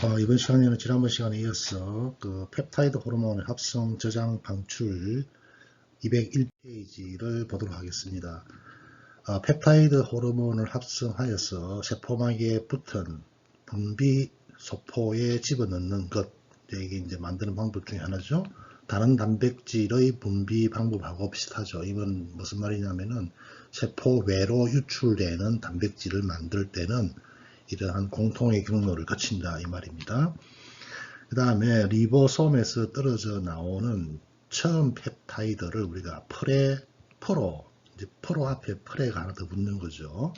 이번 시간에는 지난번 시간에 이어서 그 펩타이드 호르몬 합성 저장 방출 201페이지를 보도록 하겠습니다. 펩타이드 호르몬을 합성하여서 세포막에 붙은 분비 소포에 집어넣는 것, 이게 이제 만드는 방법 중에 하나죠. 다른 단백질의 분비 방법하고 비슷하죠. 이건 무슨 말이냐면은 세포 외로 유출되는 단백질을 만들 때는 이러한 공통의 경로를 거친다 이 말입니다. 그 다음에 리보솜에서 떨어져 나오는 처음 펩타이드를 우리가 프로 앞에 프레가 하나 더 붙는 거죠.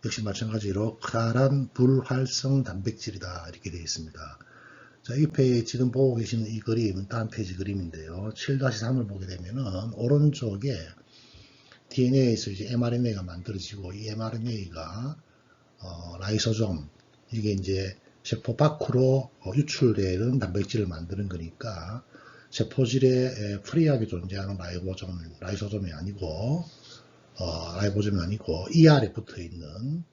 역시 마찬가지로 커다란 불활성 단백질이다 이렇게 되어 있습니다. 자, 이 페이지 지금 보고 계시는 이 그림은 다음 페이지 그림인데요. 7-3을 보게 되면은 오른쪽에 DNA에서 이제 mRNA가 만들어지고 이 mRNA가 라이소솜, 이게 이제 세포 밖으로 유출되는 단백질을 만드는 거니까 세포질에 프리하게 존재하는 라이소솜이 아니고 ER에 붙어 있는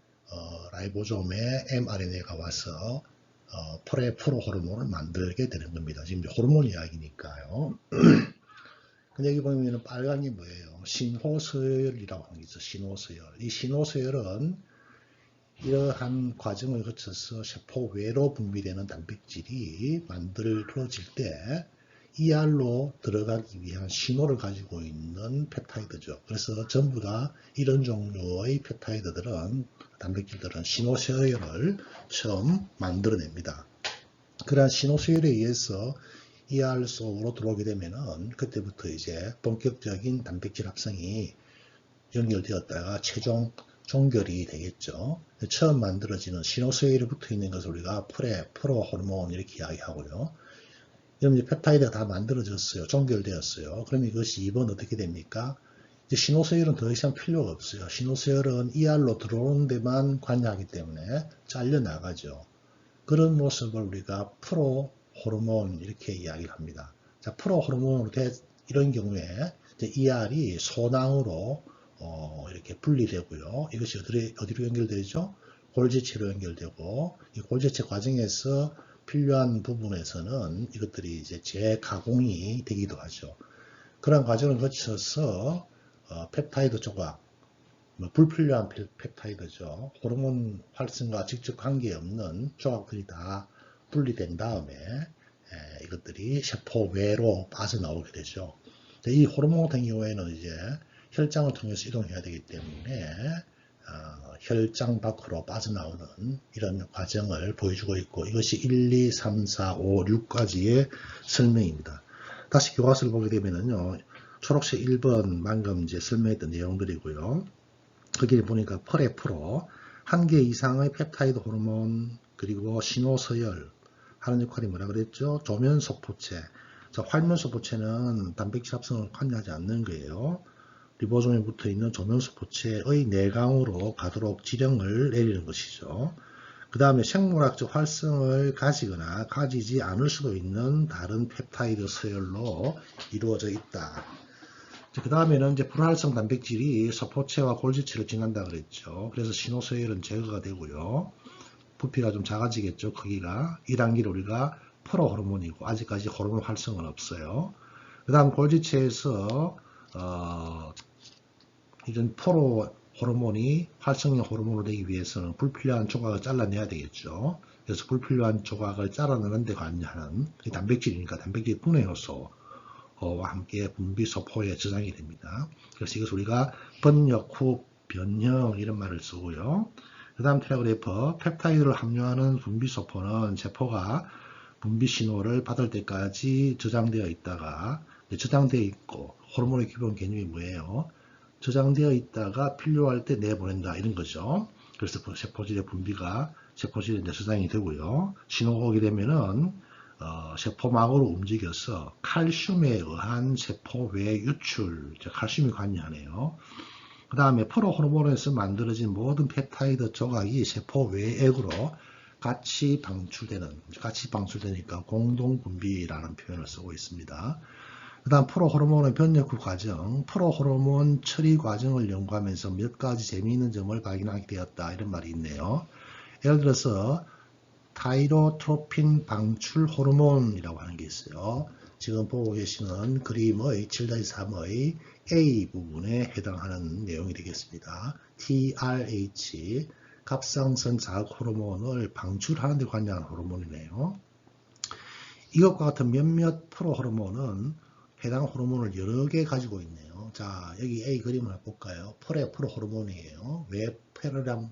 라이보솜에 mRNA가 와서 프로 호르몬을 만들게 되는 겁니다. 지금 호르몬 이야기니까요. 근데 여기 보면 빨간 게 뭐예요? 신호서열이라고 하는 게 있죠. 신호서열. 이 신호서열은 이러한 과정을 거쳐서 세포 외로 분비되는 단백질이 만들어질 때 ER로 들어가기 위한 신호를 가지고 있는 펩타이드죠. 그래서 전부 다 이런 종류의 펩타이드들은, 단백질들은 신호 서열을 처음 만들어냅니다. 그러한 신호 서열에 의해서 ER 속으로 들어오게 되면은 그때부터 이제 본격적인 단백질 합성이 연결되었다가 최종 종결이 되겠죠. 처음 만들어지는 신호 서열에 붙어 있는 것을 우리가 프로 호르몬 이렇게 이야기하고요. 그럼 이제 펩타이드가 다 만들어졌어요. 종결되었어요. 그럼 이것이 2번 어떻게 됩니까? 이제 신호 서열은 더 이상 필요가 없어요. 신호 서열은 ER로 들어오는 데만 관여하기 때문에 잘려 나가죠. 그런 모습을 우리가 프로 호르몬 이렇게 이야기를 합니다. 자, 프로 호르몬으로 이런 경우에 이제 ER이 소낭으로 이렇게 분리되고요. 이것이 어디로 연결되죠? 골지체로 연결되고, 이 골지체 과정에서 필요한 부분에서는 이것들이 이제 재가공이 되기도 하죠. 그런 과정을 거쳐서 펩타이드 조각, 불필요한 펩타이드죠. 호르몬 활성과 직접 관계없는 조각들이 다 분리된 다음에 이것들이 세포 외로 빠져나오게 되죠. 이 호르몬 같은 경우에는 이제 혈장을 통해서 이동해야 되기 때문에 혈장 밖으로 빠져나오는 이런 과정을 보여주고 있고, 이것이 1, 2, 3, 4, 5, 6까지의 설명입니다. 다시 교과서를 보게 되면은요, 초록색 1번 방금 이제 설명했던 내용들이고요. 거기에 보니까 프로 한 개 이상의 펩타이드 호르몬 그리고 신호서열 하는 역할이 뭐라 그랬죠? 조면소포체. 자, 활면소포체는 단백질 합성을 관여하지 않는 거예요. 리보솜에 붙어 있는 조면소포체의 내강으로 가도록 지령을 내리는 것이죠. 그 다음에 생물학적 활성을 가지거나 가지지 않을 수도 있는 다른 펩타이드 서열로 이루어져 있다. 그 다음에는 이제 불활성 단백질이 소포체와 골지체를 지난다 그랬죠. 그래서 신호서열은 제거가 되고요. 부피가 좀 작아지겠죠. 크기가. 1단계로 우리가 프로 호르몬이고 아직까지 호르몬 활성은 없어요. 그 다음 골지체에서 이런 프로 호르몬이 활성형 호르몬으로 되기 위해서는 불필요한 조각을 잘라내야 되겠죠. 그래서 불필요한 조각을 잘라내는 데 관여하는 단백질이니까 단백질 분해 요소와 함께 분비 소포에 저장이 됩니다. 그래서 이것을 우리가 번역 후 변형 이런 말을 쓰고요. 그 다음 텔레그래프, 펩타이드를 함유하는 분비 소포는 세포가 분비 신호를 받을 때까지 저장되어 있다가, 저장되어 있고, 호르몬의 기본 개념이 뭐예요? 저장되어 있다가 필요할 때 내보낸다 이런 거죠. 그래서 세포질의 분비가 세포질에 저장이 되고요. 신호가 오게 되면은 세포막으로 움직여서 칼슘에 의한 세포 외 유출, 칼슘이 관여하네요. 그 다음에 프로 호르몬에서 만들어진 모든 펩타이드 조각이 세포 외액으로 같이 방출되니까 공동 분비라는 표현을 쓰고 있습니다. 그 다음 프로 호르몬의 변력 후 과정, 프로 호르몬 처리 과정을 연구하면서 몇 가지 재미있는 점을 발견하게 되었다 이런 말이 있네요. 예를 들어서 타이로트로핀 방출 호르몬이라고 하는 게 있어요. 지금 보고 계시는 그림의 7-3의 A 부분에 해당하는 내용이 되겠습니다. TRH, 갑상선 자극 호르몬을 방출하는 데 관여하는 호르몬이네요. 이것과 같은 몇몇 프로 호르몬은 해당 호르몬을 여러 개 가지고 있네요. 자, 여기 A 그림을 한번 볼까요? 프로 호르몬이에요. 왜 프레라는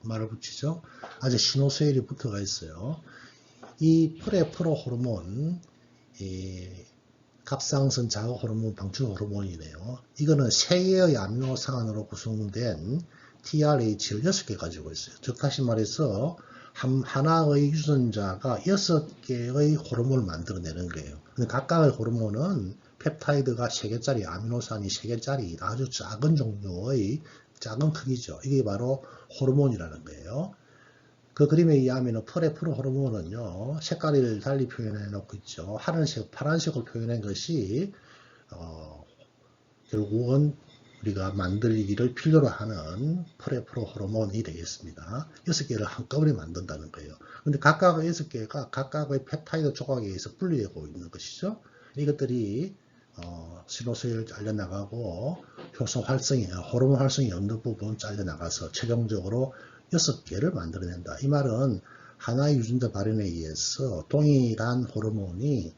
말을 붙이죠? 아직 시노세일이 붙어가 있어요. 이 프로 호르몬, 갑상선 자극 호르몬 방출 호르몬이네요. 이거는 3개의 아미노산으로 구성된 TRH를 6개 가지고 있어요. 즉 다시 말해서 하나의 유전자가 6개의 호르몬을 만들어내는 거예요. 근데 각각의 호르몬은 펩타이드가 3개짜리, 아미노산이 3개짜리 아주 작은 종류의 작은 크기죠. 이게 바로 호르몬이라는 거예요. 그 그림에 의하면 프로 호르몬은요, 색깔을 달리 표현해 놓고 있죠. 하늘색, 파란색으로 표현한 것이 결국은 우리가 만들기를 필요로 하는 프로 호르몬이 되겠습니다. 6개를 한꺼번에 만든다는 거예요. 근데 각각의 6개가 각각의 펩타이드 조각에 의해서 분리되고 있는 것이죠. 이것들이 시노스를 잘려나가고 효소 활성이, 호르몬 활성이 없는 부분 잘려나가서 최종적으로 6개를 만들어낸다. 이 말은 하나의 유전자 발현에 의해서 동일한 호르몬이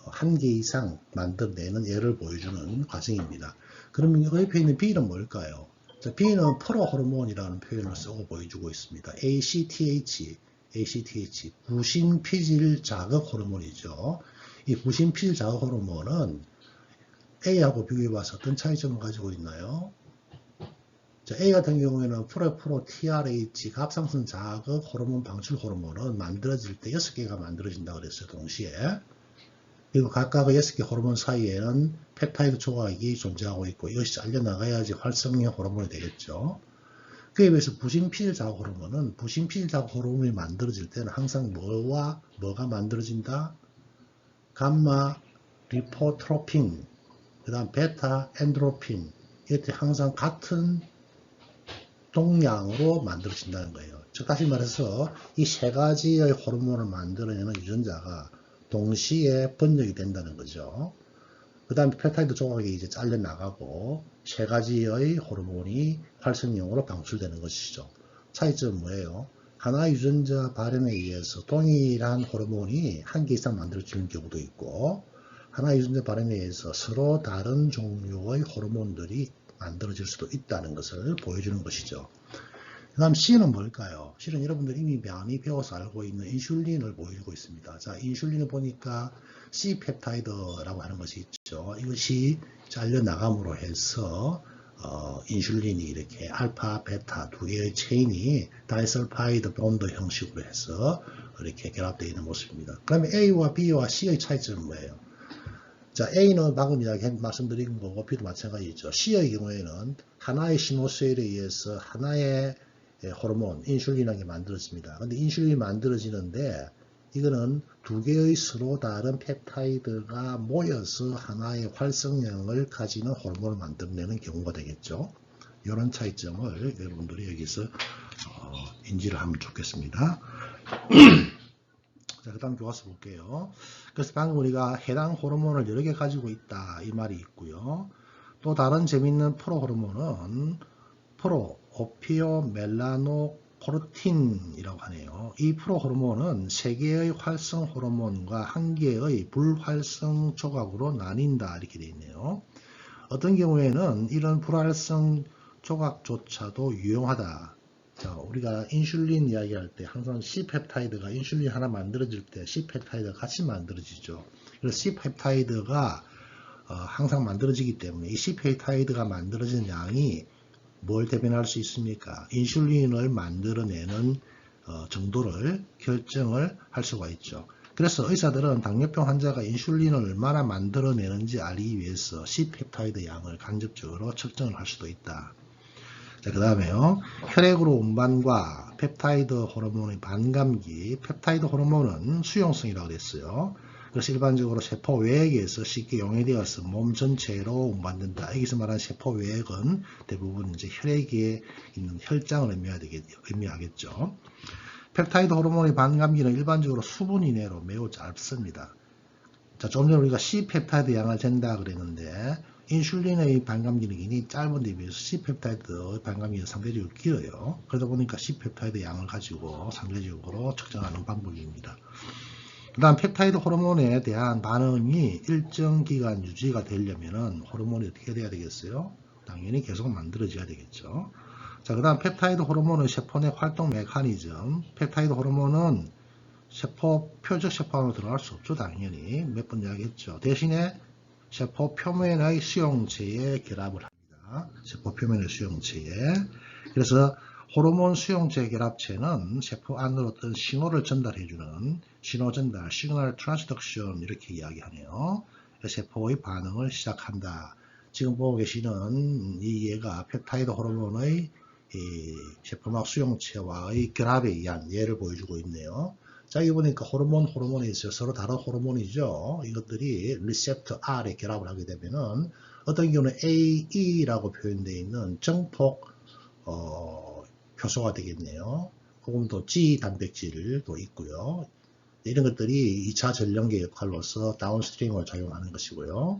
1개 이상 만들어내는 예를 보여주는 과정입니다. 그럼 옆에 있는 B는 뭘까요? 자, B는 프로 호르몬이라는 표현을 쓰고 보여주고 있습니다. ACTH, 부신피질 자극 호르몬이죠. 이 부신피질 자극 호르몬은 A하고 비교해봐서 어떤 차이점을 가지고 있나요? 자, A 같은 경우에는 프로 TRH, 갑상선 자극 호르몬 방출 호르몬은 만들어질 때 6개가 만들어진다고 그랬어요, 동시에. 그리고 각각의 6개 호르몬 사이에는 펩타이드 조각이 존재하고 있고 이것이 잘려나가야지 활성형 호르몬이 되겠죠. 그에 비해서 부신피질 자극 호르몬은 부신피질 자극 호르몬이 만들어질 때는 항상 뭐가 만들어진다? 감마 리포트로핀, 그 다음 베타 엔드로핀, 이것들이 항상 같은 동량으로 만들어진다는 거예요. 즉 다시 말해서 이 3가지의 호르몬을 만들어내는 유전자가 동시에 번역이 된다는 거죠. 그 다음에 펩타이드 조각이 이제 잘려나가고 3가지의 호르몬이 활성형으로 방출되는 것이죠. 차이점은 뭐예요? 하나의 유전자 발현에 의해서 동일한 호르몬이 1개 이상 만들어지는 경우도 있고 하나의 유전자 발현에 의해서 서로 다른 종류의 호르몬들이 만들어질 수도 있다는 것을 보여주는 것이죠. 그 다음 C는 뭘까요? C는 여러분들이 이미 많이 배워서 알고 있는 인슐린을 보여주고 있습니다. 자, 인슐린을 보니까 C펩타이드라고 하는 것이 있죠. 이것이 잘려나감으로 해서 인슐린이 이렇게 알파, 베타 2개의 체인이 다이설파이드 본드 형식으로 해서 이렇게 결합되어 있는 모습입니다. 그러면 A와 B와 C의 차이점은 뭐예요? 자, A는 방금 말씀드린 거고 B도 마찬가지죠. C의 경우에는 하나의 시노스엘에 의해서 하나의 호르몬, 인슐린하게 만들어집니다. 근데 인슐린이 만들어지는데 이거는 2개의 서로 다른 펩타이드가 모여서 하나의 활성형을 가지는 호르몬을 만들어내는 경우가 되겠죠. 이런 차이점을 여러분들이 여기서 인지를 하면 좋겠습니다. 자, 그 다음 교과서 볼게요. 그래서 방금 우리가 해당 호르몬을 여러 개 가지고 있다 이 말이 있고요. 또 다른 재밌는 프로 호르몬은 오피오멜라노코르틴이라고 하네요. 이 프로 호르몬은 3개의 활성 호르몬과 1개의 불활성 조각으로 나뉜다 이렇게 되어 있네요. 어떤 경우에는 이런 불활성 조각조차도 유용하다. 자, 우리가 인슐린 이야기할 때 항상 C펩타이드가 인슐린 하나 만들어질 때 C펩타이드가 같이 만들어지죠. 그래서 C펩타이드가 항상 만들어지기 때문에 이 C펩타이드가 만들어진 양이 뭘 대변할 수 있습니까? 인슐린을 만들어내는 정도를 결정을 할 수가 있죠. 그래서 의사들은 당뇨병 환자가 인슐린을 얼마나 만들어내는지 알기 위해서 C펩타이드 양을 간접적으로 측정을 할 수도 있다. 자, 그 다음에요. 혈액으로 운반과 펩타이드 호르몬의 반감기, 펩타이드 호르몬은 수용성이라고 됐어요. 그래서 일반적으로 세포 외액에서 쉽게 용해되어서 몸 전체로 운반된다. 여기서 말하는 세포 외액은 대부분 이제 혈액에 있는 혈장을 의미하겠죠. 펩타이드 호르몬의 반감기는 일반적으로 수분 이내로 매우 짧습니다. 자, 좀 전에 우리가 C펩타이드 양을 잰다 그랬는데 인슐린의 반감 기능이 짧은 데 비해서 C펩타이드 반감 기능이 상대적으로 길어요. 그러다 보니까 C펩타이드 양을 가지고 상대적으로 측정하는 방법입니다. 그 다음 펩타이드 호르몬에 대한 반응이 일정 기간 유지가 되려면 호르몬이 어떻게 돼야 되겠어요? 당연히 계속 만들어져야 되겠죠. 자, 그 다음 펩타이드 호르몬의 세포 내 활동 메커니즘. 펩타이드 호르몬은 표적 세포 안으로 들어갈 수 없죠. 당연히 몇 번 이야기했죠. 대신에 세포 표면의 수용체에 결합을 합니다. 세포 표면의 수용체에. 그래서 호르몬 수용체 결합체는 세포 안으로 어떤 신호를 전달해주는 신호 전달, 시그널 트랜스덕션 이렇게 이야기하네요. 세포의 반응을 시작한다. 지금 보고 계시는 이 예가 펩타이드 호르몬의 세포막 수용체와의 결합에 의한 예를 보여주고 있네요. 자, 여기 보니까 호르몬에 있어요. 서로 다른 호르몬이죠. 이것들이 리셉터 R에 결합을 하게 되면은 어떤 경우는 AE라고 표현되어 있는 정폭 효소가 되겠네요. 혹은 또 G 단백질도 있고요. 이런 것들이 2차 전령계 역할로서 다운스트림으로 작용하는 것이고요.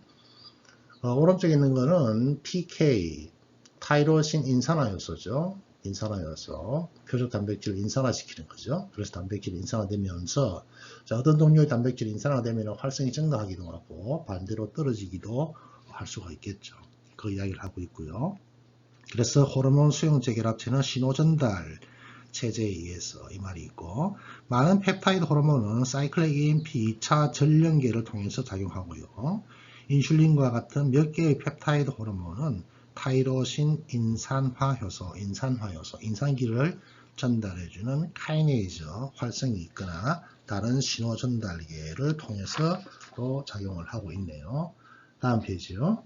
오른쪽에 있는 거는 PK, 타이로신 인산화 요소죠. 인산화여서 표적 단백질을 인산화시키는 거죠. 그래서 단백질이 인산화되면서 어떤 종류의 단백질이 인산화되면 활성이 증가하기도 하고 반대로 떨어지기도 할 수가 있겠죠. 그 이야기를 하고 있고요. 그래서 호르몬 수용체 결합체는 신호 전달 체제에 의해서 이 말이 있고, 많은 펩타이드 호르몬은 사이클릭 AMP 2차 전령계를 통해서 작용하고요. 인슐린과 같은 몇 개의 펩타이드 호르몬은 타이로신 인산화효소, 인산기를 전달해주는 카이네이즈 활성이 있거나 다른 신호 전달계를 통해서 또 작용을 하고 있네요. 다음 페이지요.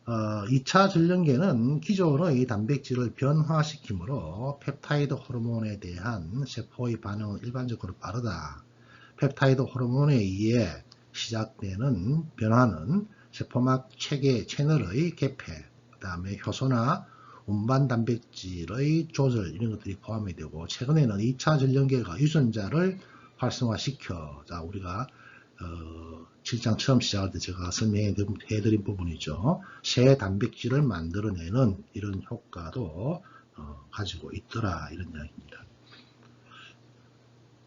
2차 전령계는 기존으로 이 단백질을 변화시키므로 펩타이드 호르몬에 대한 세포의 반응은 일반적으로 빠르다. 펩타이드 호르몬에 의해 시작되는 변화는 세포막 체계 채널의 개폐, 그 다음에 효소나 운반 단백질의 조절 이런 것들이 포함이 되고, 최근에는 2차 전령계가 유전자를 활성화시켜, 자 우리가 7장 처음 시작할 때 제가 설명해드린 부분이죠. 새 단백질을 만들어내는 이런 효과도 가지고 있더라 이런 이야기입니다.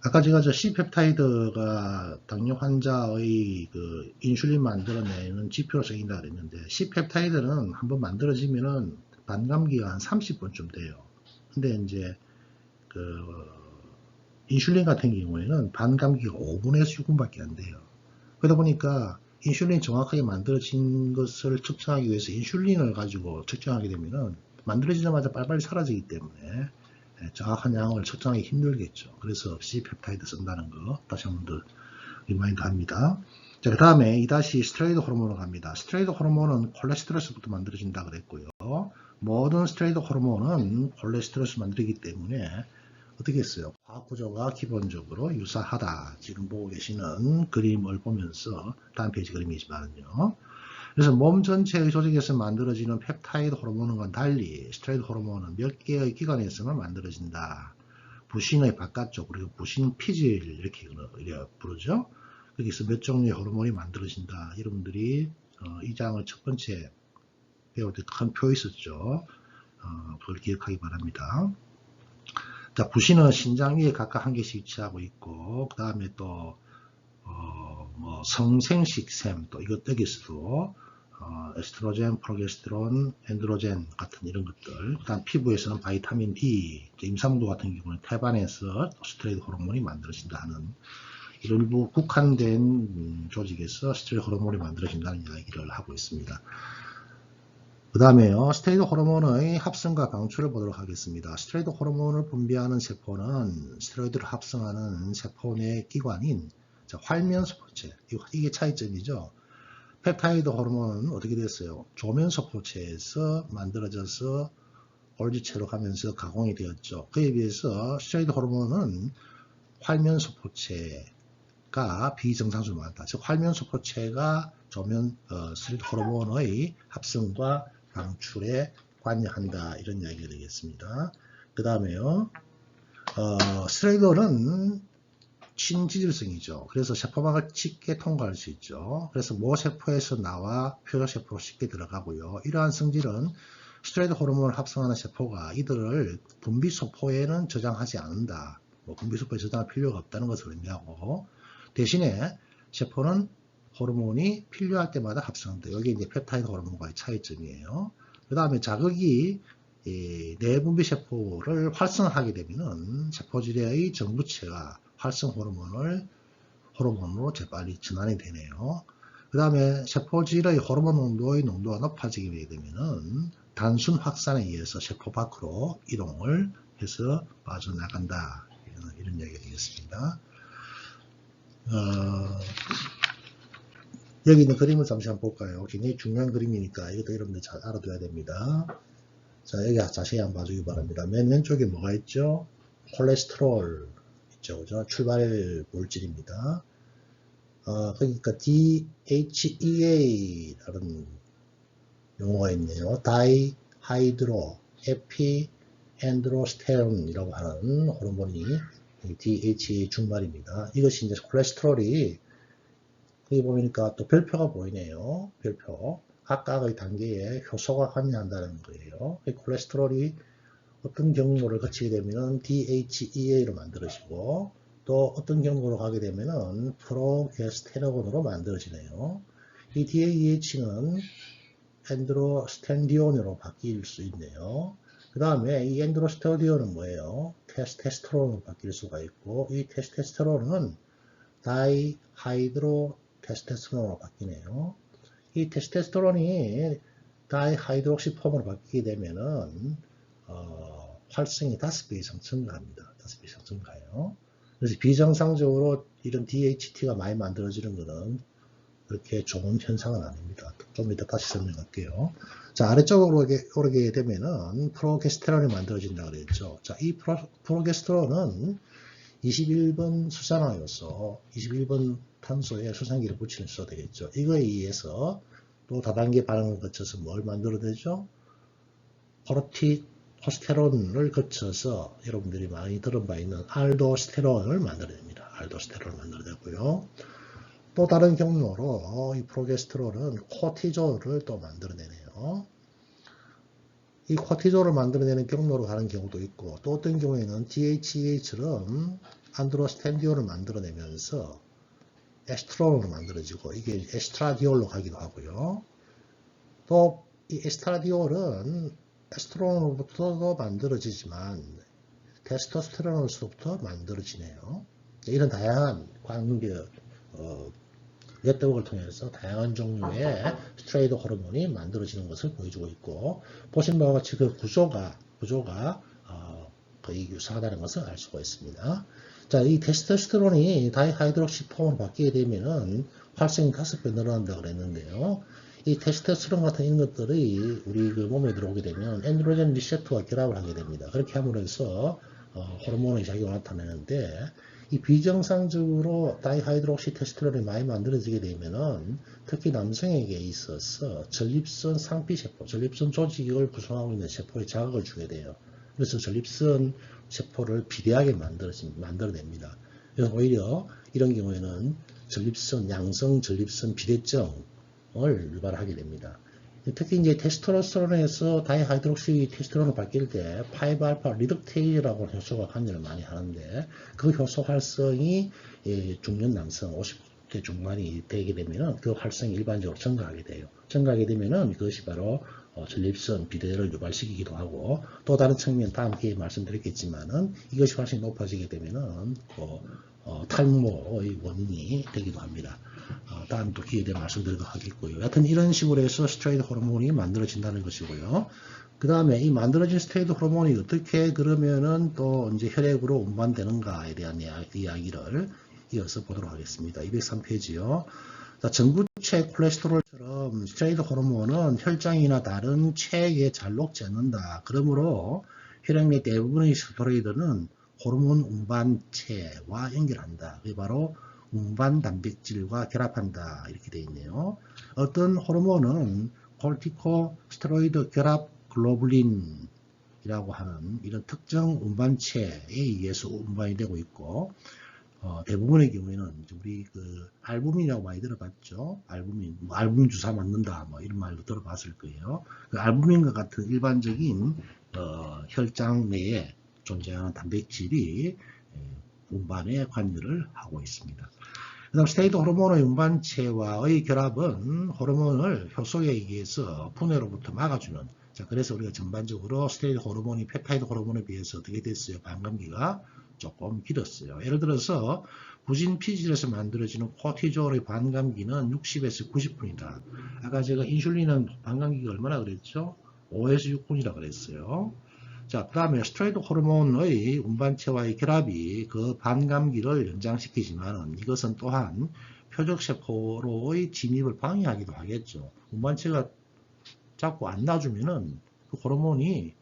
아까 제가 C펩타이드가 당뇨 환자의 그 인슐린 만들어내는 지표로 쓰인다 그랬는데, C펩타이드는 한번 만들어지면은 반감기가 한 30분쯤 돼요. 근데 이제 그 인슐린 같은 경우에는 반감기가 5분에서 6분밖에 안 돼요. 그러다 보니까 인슐린이 정확하게 만들어진 것을 측정하기 위해서 인슐린을 가지고 측정하게 되면은 만들어지자마자 빨리빨리 사라지기 때문에 정확한 양을 측정하기 힘들겠죠. 그래서 C펩타이드 쓴다는 거 다시 한번 더 리마인드 합니다. 자, 그 다음에 이다시 스테로이드 호르몬으로 갑니다. 스테로이드 호르몬은 콜레스테롤에서부터 만들어진다 그랬고요. 모든 스테로이드 호르몬은 콜레스테롤에서 만들기 때문에 어떻게 했어요? 화학 구조가 기본적으로 유사하다. 지금 보고 계시는 그림을 보면서 다음 페이지 그림이지만요. 그래서 몸 전체의 조직에서 만들어지는 펩타이드 호르몬과 달리 스테로이드 호르몬은 몇 개의 기관에서만 만들어진다. 부신의 바깥쪽, 그리고 부신 피질 이렇게 부르죠. 거기서 몇 종류의 호르몬이 만들어진다. 여러분들이 이 장을 첫 번째 배울 때 큰 표 있었죠. 그걸 기억하기 바랍니다. 자, 부신은 신장 위에 각각 한 개씩 위치하고 있고, 그 다음에 또 뭐 성생식샘, 또 이것 여기서도 에스트로겐, 프로게스테론, 엔드로겐 같은 이런 것들. 그 다음 피부에서는 바이타민 D, 임산부 같은 경우는 태반에서 스테로이드 호르몬이 만들어진다는, 일부 국한된 조직에서 스테로이드 호르몬이 만들어진다는 이야기를 하고 있습니다. 그 다음에요, 스테로이드 호르몬의 합성과 방출을 보도록 하겠습니다. 스테로이드 호르몬을 분비하는 세포는 스테로이드를 합성하는 세포 내 기관인 활면소포체, 이게 차이점이죠. 펩타이드 호르몬은 어떻게 됐어요? 조면소포체에서 만들어져서 올지체로 가면서 가공이 되었죠. 그에 비해서 스테로이드 호르몬은 활면소포체가 비정상적으로 많다. 즉 활면소포체가 스테로이드 호르몬의 합성과 방출에 관여한다. 이런 이야기가 되겠습니다. 그 다음에요. 스테로이드는 친지질성이죠. 그래서 세포막을 쉽게 통과할 수 있죠. 그래서 모세포에서 나와 표적세포로 쉽게 들어가고요. 이러한 성질은 스테로이드 호르몬을 합성하는 세포가 이들을 분비소포에는 저장하지 않는다. 분비소포에 저장할 필요가 없다는 것을 의미하고, 대신에 세포는 호르몬이 필요할 때마다 합성한다. 여기 이제 펩타이드 호르몬과의 차이점이에요. 그 다음에 자극이 내분비세포를 활성화하게 되면은 세포질의 정부체가 활성 호르몬으로 재빨리 전환이 되네요. 그 다음에 세포질의 호르몬 농도가 높아지게 되면은 단순 확산에 의해서 세포 밖으로 이동을 해서 빠져나간다. 이런 얘기가 되겠습니다. 여기 있는 그림을 잠시 한번 볼까요? 굉장히 중요한 그림이니까 이것도 여러분들 잘 알아둬야 됩니다. 자, 여기 자세히 한번 봐주기 바랍니다. 맨 왼쪽에 뭐가 있죠? 콜레스테롤 있죠, 그죠? 출발 물질입니다. 그러니까 DHEA라는 용어가 있네요. 다이하이드로 에피엔드로스테론이라고 하는 호르몬이 DHEA 중말입니다. 이것이 이제 콜레스테롤이 여기 보니까 또 별표가 보이네요. 별표. 각각의 단계에 효소가 관여한다는 거예요. 콜레스테롤이 어떤 경로를 거치게 되면 DHEA로 만들어지고, 또 어떤 경로로 가게 되면 프로게스테론으로 만들어지네요. 이 DH는 엔드로스텐디온으로 바뀔 수 있네요. 그 다음에 이 엔드로스텐디온은 뭐예요? 테스토스테론으로 바뀔 수가 있고, 이 테스토스테론은 다이하이드로 테스토스테론으로 바뀌네요. 이 테스토스테론이 다이하이드록시 폼으로 바뀌게 되면은 활성이 5배 이상 증가합니다. 5배 이상 증가해요. 그래서 비정상적으로 이런 DHT가 많이 만들어지는 것은 그렇게 좋은 현상은 아닙니다. 좀 이따 다시 설명할게요. 자, 아래쪽으로 오르게 되면은 프로게스테론이 만들어진다고 그랬죠. 자, 이 프로게스테론은 21번 수산화효소, 21번 탄소에 수산기를 붙이셔야 되겠죠. 이거에 의해서 또 다단계 반응을 거쳐서 뭘 만들어내죠? 코르티코스테론을 거쳐서 여러분들이 많이 들은 바 있는 알도스테론을 만들어냅니다. 알도스테론을 만들어내고요. 또 다른 경로로 이 프로게스테론은 코티졸을 또 만들어내네요. 이 코티졸을 만들어내는 경로로 가는 경우도 있고, 또 어떤 경우에는 DHEA처럼 안드로스텐디올을 만들어내면서 에스트론으로 만들어지고, 이게 에스트라디올로 가기도 하고요. 또 이 에스트라디올은 에스트론으로부터도 만들어지지만 테스토스테론으로부터 만들어지네요. 이런 다양한 네트워크를 통해서 다양한 종류의 스테로이드 호르몬이 만들어지는 것을 보여주고 있고, 보신 바와 같이 그 구조가 거의 유사하다는 것을 알 수가 있습니다. 자, 이 테스토스테론이 다이하이드록시 폼으로 바뀌게 되면은 활성이 5배 늘어난다고 그랬는데요. 이 테스토스테론 같은 이런 것들이 우리 그 몸에 들어오게 되면 엔드로겐 리셉터와 결합을 하게 됩니다. 그렇게 함으로 해서 호르몬의 작용을 나타내는데, 이 비정상적으로 다이하이드록시 테스토스테론이 많이 만들어지게 되면은 특히 남성에게 있어서 전립선 상피세포, 전립선 조직을 구성하고 있는 세포에 자극을 주게 돼요. 그래서 전립선 세포를 비대하게 만들어냅니다. 그래서 오히려 이런 경우에는 양성 전립선 비대증을 유발하게 됩니다. 특히 이제 테스토스테론에서 다이하이드록시 테스토스테론으로 바뀔 때 5알파 리덕테이라고 하는 효소가 관여를 많이 하는데, 그 효소 활성이 중년 남성 50대 중반이 되게 되면은 그 활성이 일반적으로 증가하게 돼요. 증가하게 되면은 그것이 바로 전립선 비대를 유발시키기도 하고, 또 다른 측면 다음 기회에 말씀드렸겠지만은 이것이 활성이 높아지게 되면은 탈모의 원인이 되기도 합니다. 다음 또 기회에 대해 말씀드리도록 하겠고요. 여하튼 이런 식으로 해서 스테로이드 호르몬이 만들어진다는 것이고요. 그 다음에 이 만들어진 스테로이드 호르몬이 어떻게 그러면은 또 이제 혈액으로 운반되는가에 대한 이야기를 이어서 보도록 하겠습니다. 203페이지요. 자, 전구체 콜레스테롤처럼 스테로이드 호르몬은 혈장이나 다른 체액에 잘 녹지 않는다. 그러므로 혈액 내 대부분의 스테로이드는 호르몬 운반체와 연결한다. 그게 바로 운반 단백질과 결합한다. 이렇게 되어 있네요. 어떤 호르몬은 콜티코스테로이드 결합 글로불린이라고 이라고 하는 이런 특정 운반체에 의해서 운반이 되고 있고, 대부분의 경우에는 우리 그 알부민이라고 많이 들어봤죠. 알부민, 뭐 알부민 주사 맞는다, 뭐 이런 말도 들어봤을 거예요. 그 알부민과 같은 일반적인 혈장 내에 존재하는 단백질이 운반에 관여를 하고 있습니다. 그 다음 스테이트 호르몬의 운반체와의 결합은 호르몬을 효소에 의해서 분해로부터 막아주는, 자, 그래서 우리가 전반적으로 스테이트 호르몬이 펩타이드 호르몬에 비해서 어떻게 됐어요? 반감기가 조금 길었어요. 예를 들어서 부진 피질에서 만들어지는 코티졸의 반감기는 60에서 90분이다. 아까 제가 인슐린은 반감기가 얼마나 그랬죠? 5에서 6분이라 그랬어요. 자, 그 다음에 스테로이드 호르몬의 운반체와의 결합이 그 반감기를 연장시키지만 이것은 또한 표적세포로의 진입을 방해하기도 하겠죠. 운반체가 자꾸 안 놔주면은 그 호르몬이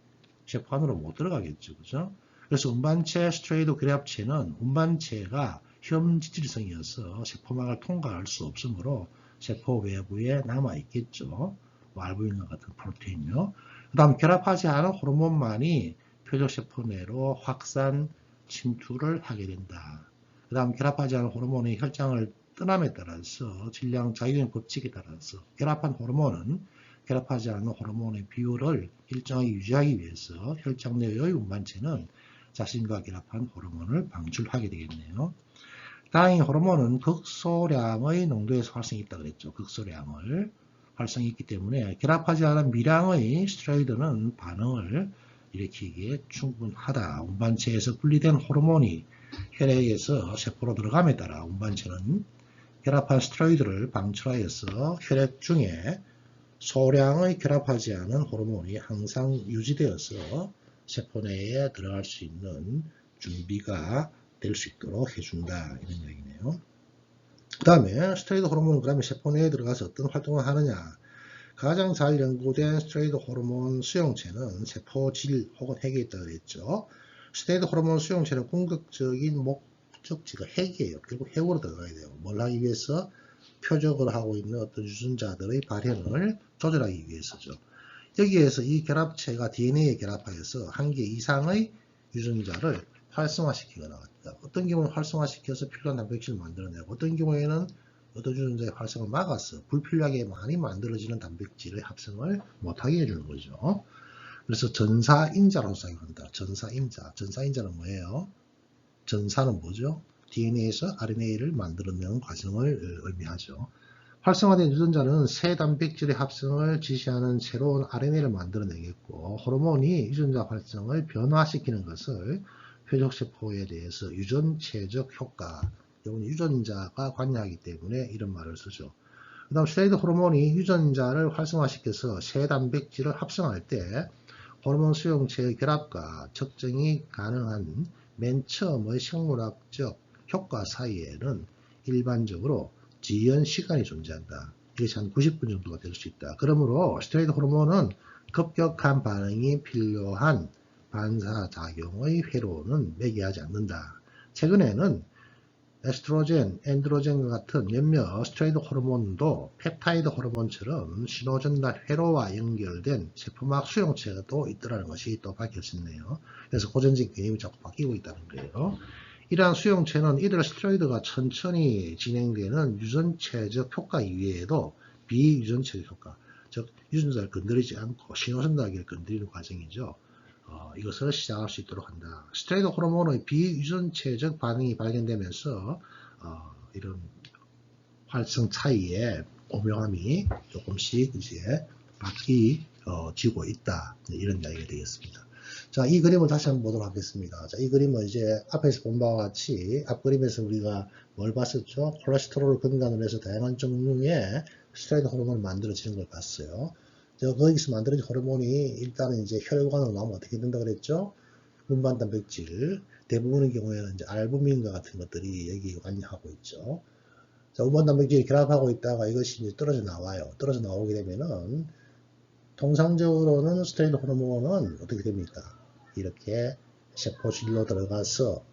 세포 안으로 못 들어가겠죠. 그죠? 그래서 운반체 스테로이드 결합체는 운반체가 혐지질성이어서 세포막을 통과할 수 없으므로 세포 외부에 남아있겠죠. 알부민과 같은 프로테인요. 그 다음 결합하지 않은 호르몬만이 표적세포 내로 확산 침투를 하게 된다. 그 다음 결합하지 않은 호르몬의 혈장을 떠남에 따라서 질량 작용의 법칙에 따라서 결합한 호르몬은 결합하지 않은 호르몬의 비율을 일정하게 유지하기 위해서 혈장 내의 운반체는 자신과 결합한 호르몬을 방출하게 되겠네요. 다행히 호르몬은 극소량의 농도에서 활성이 있다고 그랬죠. 극소량을 활성이 있기 때문에 결합하지 않은 미량의 스테로이드는 반응을 일으키기에 충분하다. 운반체에서 분리된 호르몬이 혈액에서 세포로 들어감에 따라 운반체는 결합한 스테로이드를 방출하여서 혈액 중에 소량의 결합하지 않은 호르몬이 항상 유지되어서 세포 내에 들어갈 수 있는 준비가 될 수 있도록 해준다. 이런 얘기네요. 그 다음에 스테로이드 호르몬은 그다음에 세포 내에 들어가서 어떤 활동을 하느냐. 가장 잘 연구된 스테로이드 호르몬 수용체는 세포질 혹은 핵에 있다고 그랬죠. 스테로이드 호르몬 수용체는 궁극적인 목적지가 핵이에요. 결국 핵으로 들어가야 돼요. 뭘 하기 위해서? 표적을 하고 있는 어떤 유전자들의 발현을 조절하기 위해서죠. 여기에서 이 결합체가 DNA에 결합하여서 한 개 이상의 유전자를 활성화시키거나, 어떤 경우는 활성화시켜서 필요한 단백질을 만들어내고, 어떤 경우에는 어떤 유전자의 활성을 막아서 불필요하게 많이 만들어지는 단백질의 합성을 못하게 해주는 거죠. 그래서 전사인자로 사용한다. 전사인자. 전사인자는 뭐예요? 전사는 뭐죠? DNA에서 RNA를 만들어내는 과정을 의미하죠. 활성화된 유전자는 새 단백질의 합성을 지시하는 새로운 RNA를 만들어내겠고, 호르몬이 유전자 활성을 변화시키는 것을 표적세포에 대해서 유전체적 효과, 유전자가 관여하기 때문에 이런 말을 쓰죠. 그 다음 스테로이드 호르몬이 유전자를 활성화시켜서 새 단백질을 합성할 때 호르몬 수용체의 결합과 적정이 가능한 맨 처음의 생물학적 효과 사이에는 일반적으로 지연 시간이 존재한다. 이것이 한 90분 정도가 될 수 있다. 그러므로 스테로이드 호르몬은 급격한 반응이 필요한 반사작용의 회로는 매개하지 않는다. 최근에는 에스트로겐, 엔드로겐과 같은 몇몇 스테로이드 호르몬도 펩타이드 호르몬처럼 신호전달 회로와 연결된 세포막 수용체가 또 있더라는 것이 또 밝혀졌네요. 그래서 고전적 개념이 자꾸 바뀌고 있다는 거예요. 이러한 수용체는 이들 스테로이드가 천천히 진행되는 유전체적 효과 이외에도 비유전체적 효과, 즉 유전자를 건드리지 않고 신호전달기를 건드리는 과정이죠. 이것을 시작할 수 있도록 한다. 스테로이드 호르몬의 비유전체적 반응이 발견되면서 이런 활성 차이의 오묘함이 조금씩 이제 바뀌어지고 있다. 이런 이야기가 되겠습니다. 자, 이 그림을 다시 한번 보도록 하겠습니다. 자, 이 그림은 이제 앞에서 본 바와 같이 앞 그림에서 우리가 뭘 봤었죠? 콜레스테롤을 근간으로 해서 다양한 종류의 스테로이드 호르몬을 만들어지는 걸 봤어요. 거기서 만들어진 호르몬이 일단은 이제 혈관으로 나오면 어떻게 된다 그랬죠? 운반 단백질, 대부분의 경우에는 이제 알부민과 같은 것들이 여기 관여하고 있죠. 자, 운반 단백질이 결합하고 있다가 이것이 이제 떨어져 나와요. 떨어져 나오게 되면은 통상적으로는 스테로이드 호르몬은 어떻게 됩니까? 이렇게 세포질로 들어가서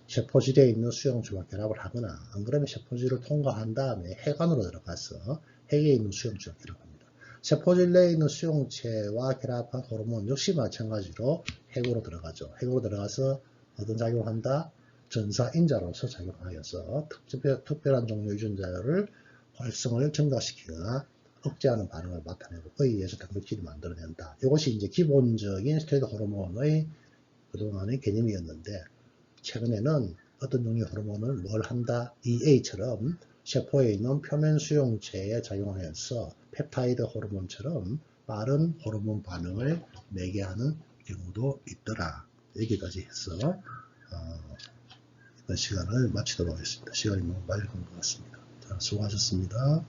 세포질에 있는 수용체와 결합을 하거나, 안 그러면 세포질을 통과한 다음에 핵안으로 들어가서 핵에 있는 수용체와 결합합니다. 세포질 내에 있는 수용체와 결합한 호르몬 역시 마찬가지로 핵으로 들어가죠. 핵으로 들어가서 어떤 작용을 한다? 전사인자로서 작용하여서 특별한 종류 유전자를 활성을 증가시키거나 억제하는 반응을 나타내고 그에 의해서 단백질이 만들어낸다. 이것이 이제 기본적인 스테로이드 호르몬의 그동안의 개념이었는데, 최근에는 어떤 종류의 호르몬을 뭘 한다? EA처럼 세포에 있는 표면 수용체에 작용하여서 펩타이드 호르몬처럼 빠른 호르몬 반응을 내게 하는 경우도 있더라. 여기까지 해서 이번 시간을 마치도록 하겠습니다. 시간이 너무 빨리 간 것 같습니다. 자, 수고하셨습니다.